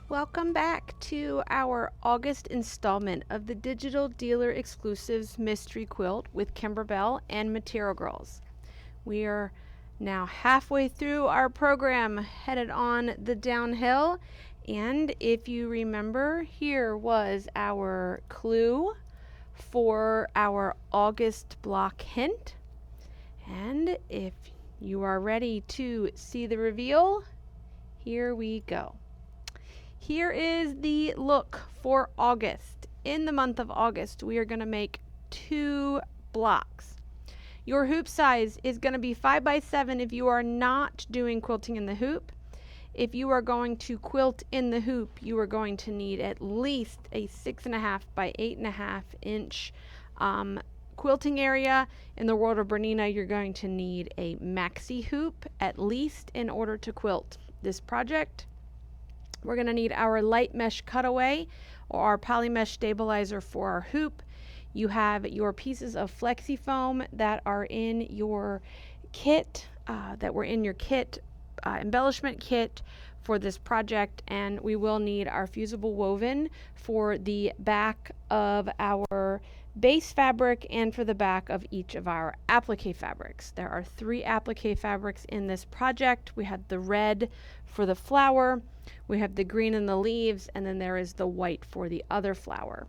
Welcome back to our August installment of the Digital Dealer Exclusives Mystery Quilt with Kimberbell and Material Girls. We are now halfway through our program, headed on the downhill, and if you remember, here was our clue for our August block hint. And if you are ready to see the reveal, here we go. Here is the look for August. In the month of August, we are going to make 2 blocks. Your hoop size is going to be 5 by 7 if you are not doing quilting in the hoop. If you are going to quilt in the hoop, you are going to need at least a 6.5 by 8.5 inch quilting area. In the world of Bernina, you're going to need a maxi hoop at least in order to quilt this project. We're going to need our light mesh cutaway or our poly mesh stabilizer for our hoop. You have your pieces of flexi foam that are in your kit, embellishment kit for this project, and we will need our fusible woven for the back of our base fabric and for the back of each of our applique fabrics. There are 3 applique fabrics in this project. We have the red for the flower, we have the green in the leaves, and then there is the white for the other flower.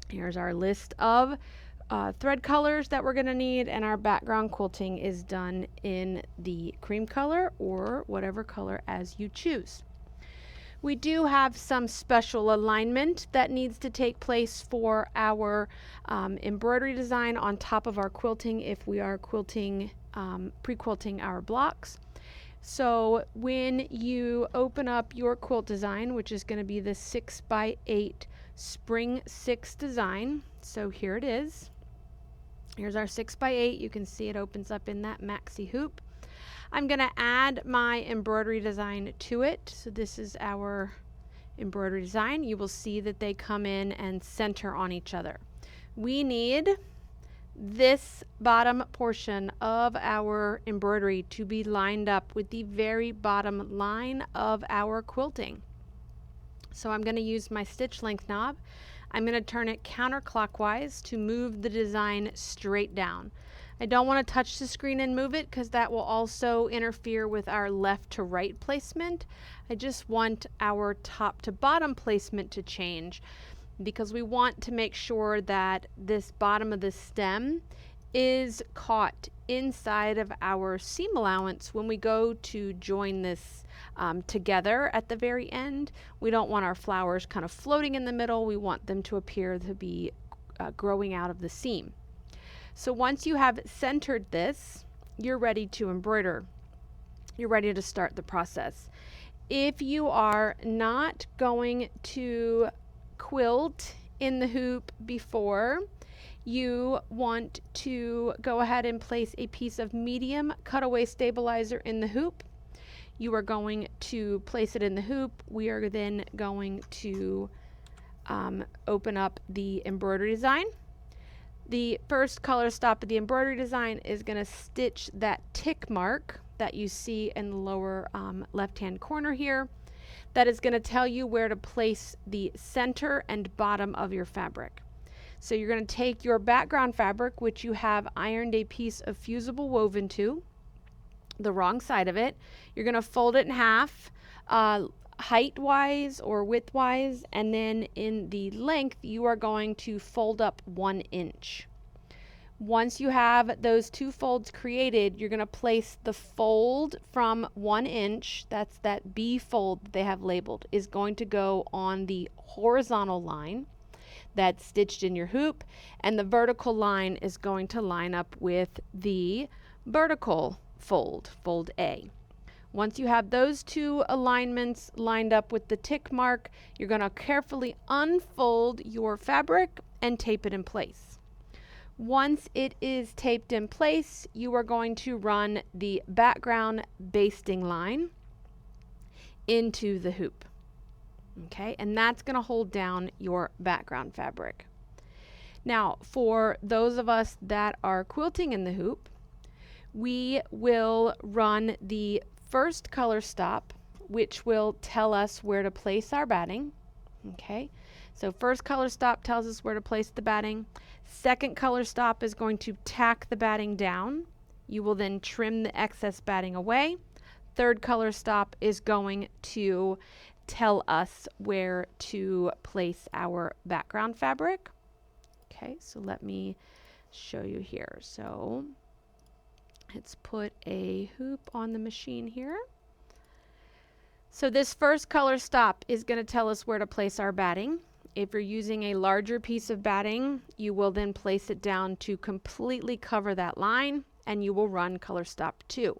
Here's our list of thread colors that we're going to need, and our background quilting is done in the cream color or whatever color as you choose. We do have some special alignment that needs to take place for our embroidery design on top of our quilting if we are quilting, pre-quilting our blocks. So when you open up your quilt design, which is going to be the 6 by 8 Spring 6 design, so here it is. Here's our 6 by 8. You can see it opens up in that maxi hoop. I'm going to add my embroidery design to it. So this is our embroidery design. You will see that they come in and center on each other. We need this bottom portion of our embroidery to be lined up with the very bottom line of our quilting. So I'm going to use my stitch length knob. I'm going to turn it counterclockwise to move the design straight down. I don't want to touch the screen and move it because that will also interfere with our left to right placement. I just want our top to bottom placement to change because we want to make sure that this bottom of the stem is caught inside of our seam allowance when we go to join this together at the very end. We don't want our flowers kind of floating in the middle. We want them to appear to be growing out of the seam. So once you have centered this, you're ready to embroider. You're ready to start the process. If you are not going to quilt in the hoop before, you want to go ahead and place a piece of medium cutaway stabilizer in the hoop. You are going to place it in the hoop. We are then going to open up the embroidery design. The first color stop of the embroidery design is going to stitch that tick mark that you see in the lower left-hand corner here. That is going to tell you where to place the center and bottom of your fabric. So you're going to take your background fabric, which you have ironed a piece of fusible woven to, the wrong side of it. You're going to fold it in half, height-wise or width-wise, and then in the length, you are going to fold up 1 inch. Once you have those 2 folds created, you're going to place the fold from 1 inch, that's that B fold that they have labeled, is going to go on the horizontal line that's stitched in your hoop, and the vertical line is going to line up with the vertical fold, fold A. Once you have those 2 alignments lined up with the tick mark, you're going to carefully unfold your fabric and tape it in place. Once it is taped in place, you are going to run the background basting line into the hoop. Okay, and that's going to hold down your background fabric. Now, for those of us that are quilting in the hoop, we will run the first color stop which will tell us where to place our batting. Okay, so first color stop tells us where to place the batting. Second color stop is going to tack the batting down. You will then trim the excess batting away. Third color stop is going to tell us where to place our background fabric. Okay, so let me show you here. So let's put a hoop on the machine here. So this first color stop is going to tell us where to place our batting. If you're using a larger piece of batting, you will then place it down to completely cover that line, and you will run color stop 2.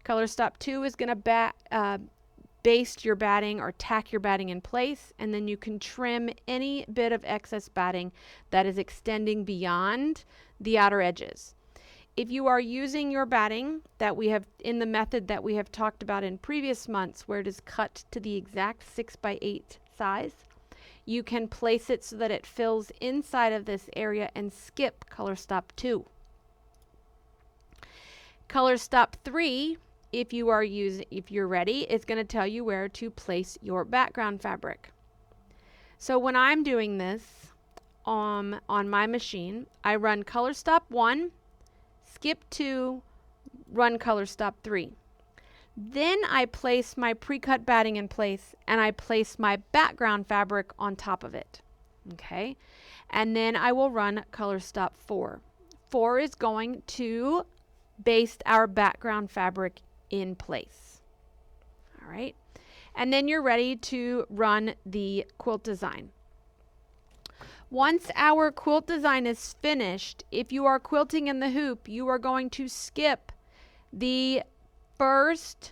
Color stop 2 is going to baste your batting or tack your batting in place, and then you can trim any bit of excess batting that is extending beyond the outer edges. If you are using your batting that we have in the method that we have talked about in previous months, where it is cut to the exact 6x8 size, you can place it so that it fills inside of this area and skip color stop 2. Color stop 3, if you're ready, is going to tell you where to place your background fabric. So when I'm doing this on my machine, I run color stop 1, skip 2, run color stop 3. Then I place my pre-cut batting in place, and I place my background fabric on top of it. Okay, and then I will run color stop 4. 4 is going to baste our background fabric in place. All right, and then you're ready to run the quilt design. Once our quilt design is finished, if you are quilting in the hoop, you are going to skip the first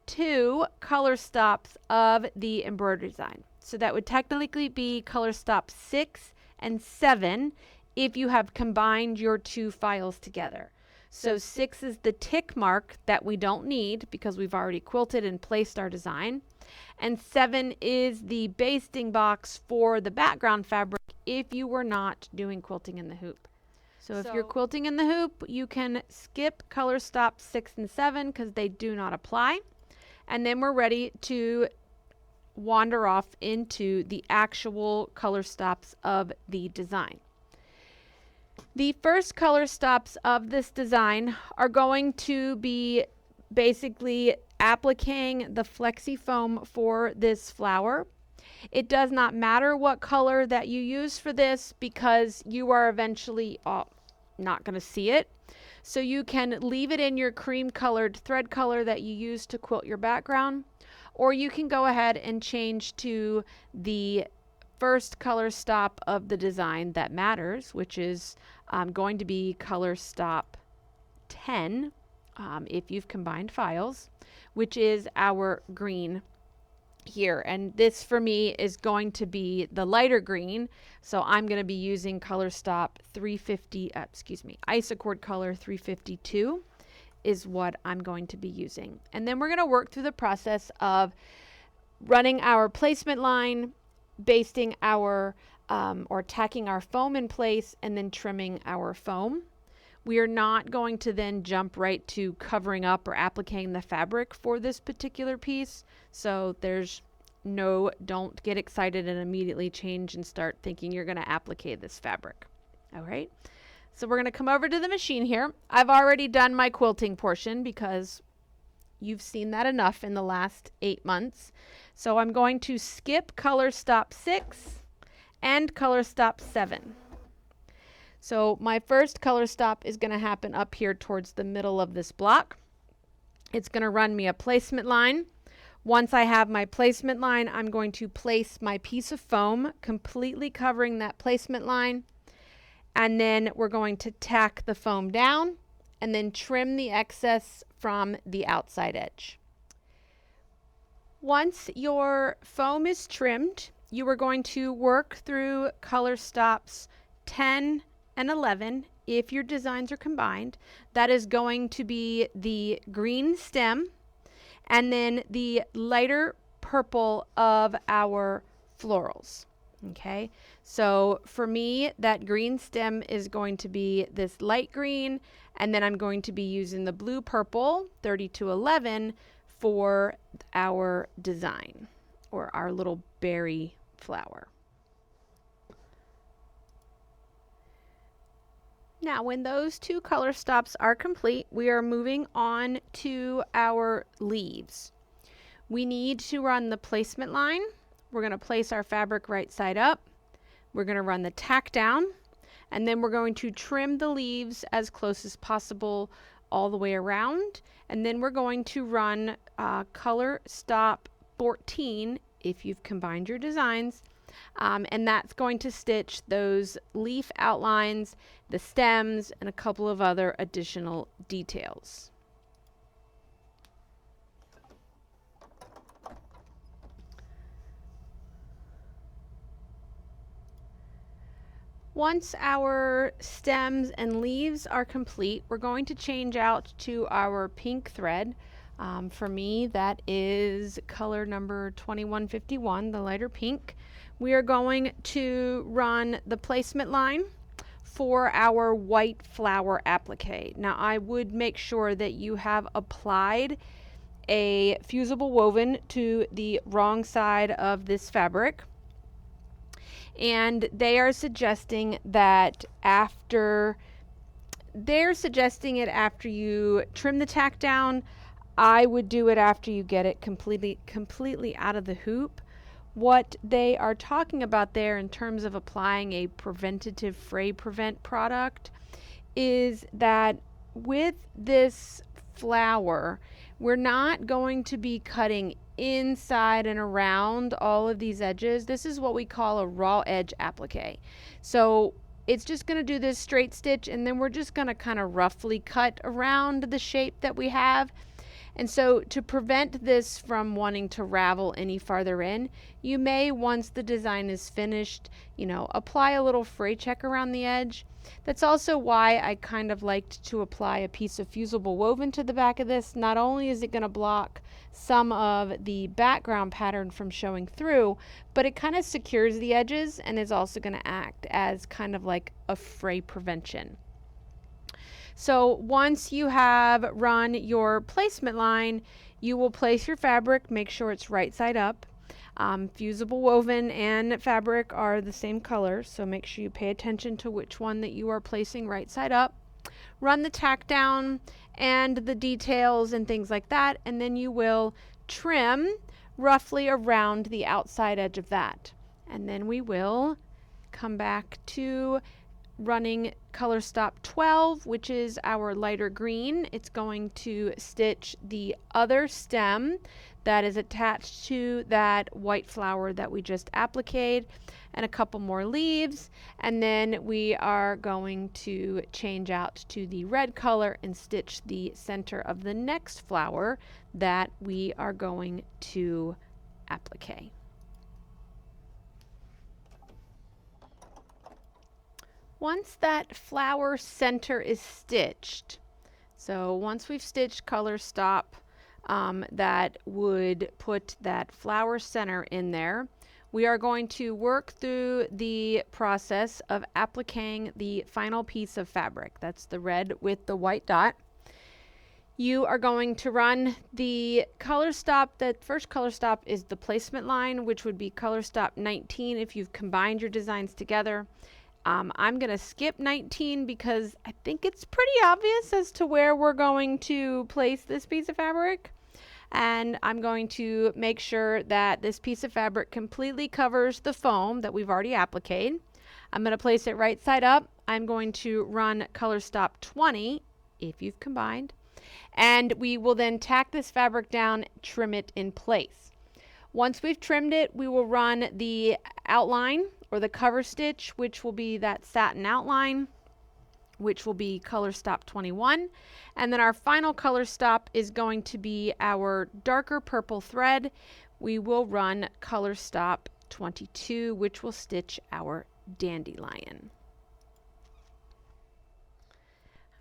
2 color stops of the embroidery design. So that would technically be color stop 6 and 7 if you have combined your 2 files together. So 6 is the tick mark that we don't need because we've already quilted and placed our design. And 7 is the basting box for the background fabric if you were not doing quilting in the hoop. So if you're quilting in the hoop, you can skip color stop 6 and 7 because they do not apply. And then we're ready to wander off into the actual color stops of the design. The first color stops of this design are going to be basically appliquing the flexi foam for this flower. It does not matter what color that you use for this because you are eventually not going to see it. So you can leave it in your cream colored thread color that you use to quilt your background, or you can go ahead and change to the first color stop of the design that matters, which is going to be color stop 10 if you've combined files, which is our green here. And this for me is going to be the lighter green, so I'm going to be using color stop 350, Isocord color 352 is what I'm going to be using. And then we're going to work through the process of running our placement line, basting our or tacking our foam in place, and then trimming our foam. We are not going to then jump right to covering up or appliquing the fabric for this particular piece. So don't get excited and immediately change and start thinking you're going to applique this fabric. All right. So we're going to come over to the machine here. I've already done my quilting portion because you've seen that enough in the last 8 months. So I'm going to skip color stop 6 and color stop 7. So my first color stop is going to happen up here towards the middle of this block. It's going to run me a placement line. Once I have my placement line, I'm going to place my piece of foam completely covering that placement line. And then we're going to tack the foam down and then trim the excess from the outside edge. Once your foam is trimmed, you are going to work through color stops 10 and 11 if your designs are combined. That is going to be the green stem and then the lighter purple of our florals. Okay, so for me, that green stem is going to be this light green, and then I'm going to be using the blue purple 30 to 11 for our design or our little berry flower. Now, when those two color stops are complete, we are moving on to our leaves. We need to run the placement line. We're going to place our fabric right side up. We're going to run the tack down, and then we're going to trim the leaves as close as possible all the way around. And then we're going to run color stop 14 if you've combined your designs. And that's going to stitch those leaf outlines, the stems, and a couple of other additional details. Once our stems and leaves are complete, we're going to change out to our pink thread. For me, that is color number 2151, the lighter pink. We are going to run the placement line for our white flower applique. Now, I would make sure that you have applied a fusible woven to the wrong side of this fabric. And they are suggesting that after you trim the tack down. I would do it after you get it completely out of the hoop. What they are talking about there in terms of applying a preventative fray prevent product is that with this flower, we're not going to be cutting inside and around all of these edges. This is what we call a raw edge applique. So it's just going to do this straight stitch, and then we're just going to kind of roughly cut around the shape that we have. And so to prevent this from wanting to ravel any farther in, you may, once the design is finished, apply a little fray check around the edge. That's also why I kind of liked to apply a piece of fusible woven to the back of this. Not only is it going to block some of the background pattern from showing through, but it kind of secures the edges and is also going to act as kind of like a fray prevention. So once you have run your placement line, you will place your fabric, make sure it's right side up. Fusible woven and fabric are the same color, so make sure you pay attention to which one that you are placing right side up. Run the tack down and the details and things like that, and then you will trim roughly around the outside edge of that. And then we will come back to running color stop 12, which is our lighter green. It's going to stitch the other stem that is attached to that white flower that we just appliqued, and a couple more leaves, and then we are going to change out to the red color and stitch the center of the next flower that we are going to applique. Once that flower center is stitched, so once we've stitched color stop that would put that flower center in there, we are going to work through the process of appliquing the final piece of fabric. That's the red with the white dot. You are going to run the color stop. That first color stop is the placement line, which would be color stop 19 if you've combined your designs together. I'm going to skip 19 because I think it's pretty obvious as to where we're going to place this piece of fabric. And I'm going to make sure that this piece of fabric completely covers the foam that we've already appliqued. I'm going to place it right side up. I'm going to run color stop 20 if you've combined. And we will then tack this fabric down, trim it in place. Once we've trimmed it, we will run the outline or the cover stitch, which will be that satin outline, which will be color stop 21. And then our final color stop is going to be our darker purple thread. We will run color stop 22, which will stitch our dandelion.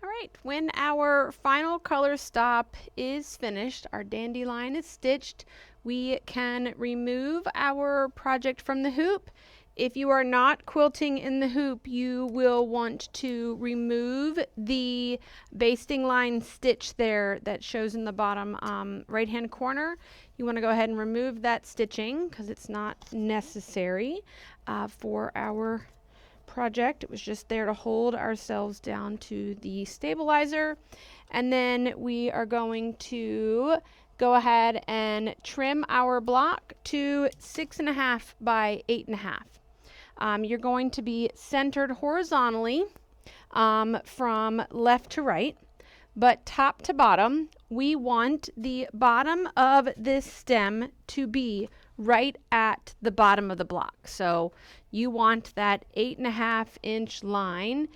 All right, when our final color stop is finished, our dandelion is stitched, we can remove our project from the hoop If you are not quilting in the hoop, you will want to remove the basting line stitch there that shows in the bottom right hand corner. You want to go ahead and remove that stitching because it's not necessary for our project. It was just there to hold ourselves down to the stabilizer. And then we are going to go ahead and trim our block to 6.5 by 8.5. You're going to be centered horizontally from left to right, but top to bottom, we want the bottom of this stem to be right at the bottom of the block. So you want that 8.5-inch line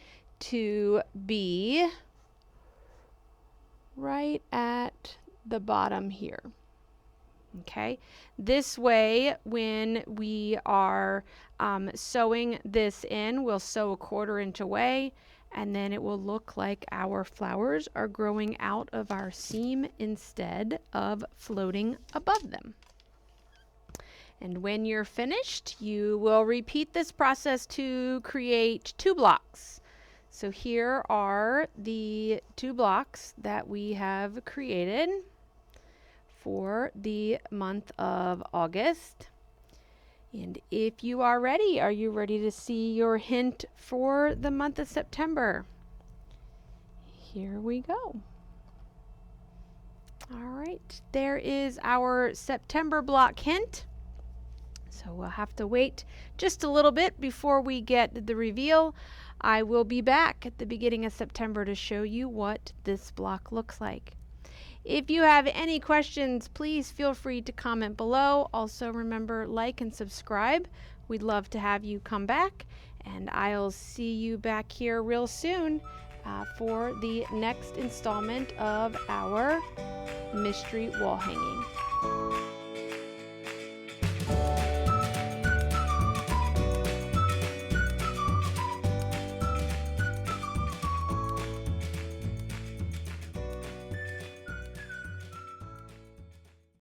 to be right at the bottom here. Okay, this way when we are sewing this in, we'll sew 1/4 inch away, and then it will look like our flowers are growing out of our seam instead of floating above them. And when you're finished, you will repeat this process to create 2 blocks. So here are the 2 blocks that we have created for the month of August. And if you are you ready to see your hint for the month of September? Here we go. All right, there is our September block hint. So we'll have to wait just a little bit before we get the reveal. I will be back at the beginning of September to show you what this block looks like. If you have any questions, please feel free to comment below. Also remember, like and subscribe. We'd love to have you come back, and I'll see you back here real soon for the next installment of our mystery wall hanging.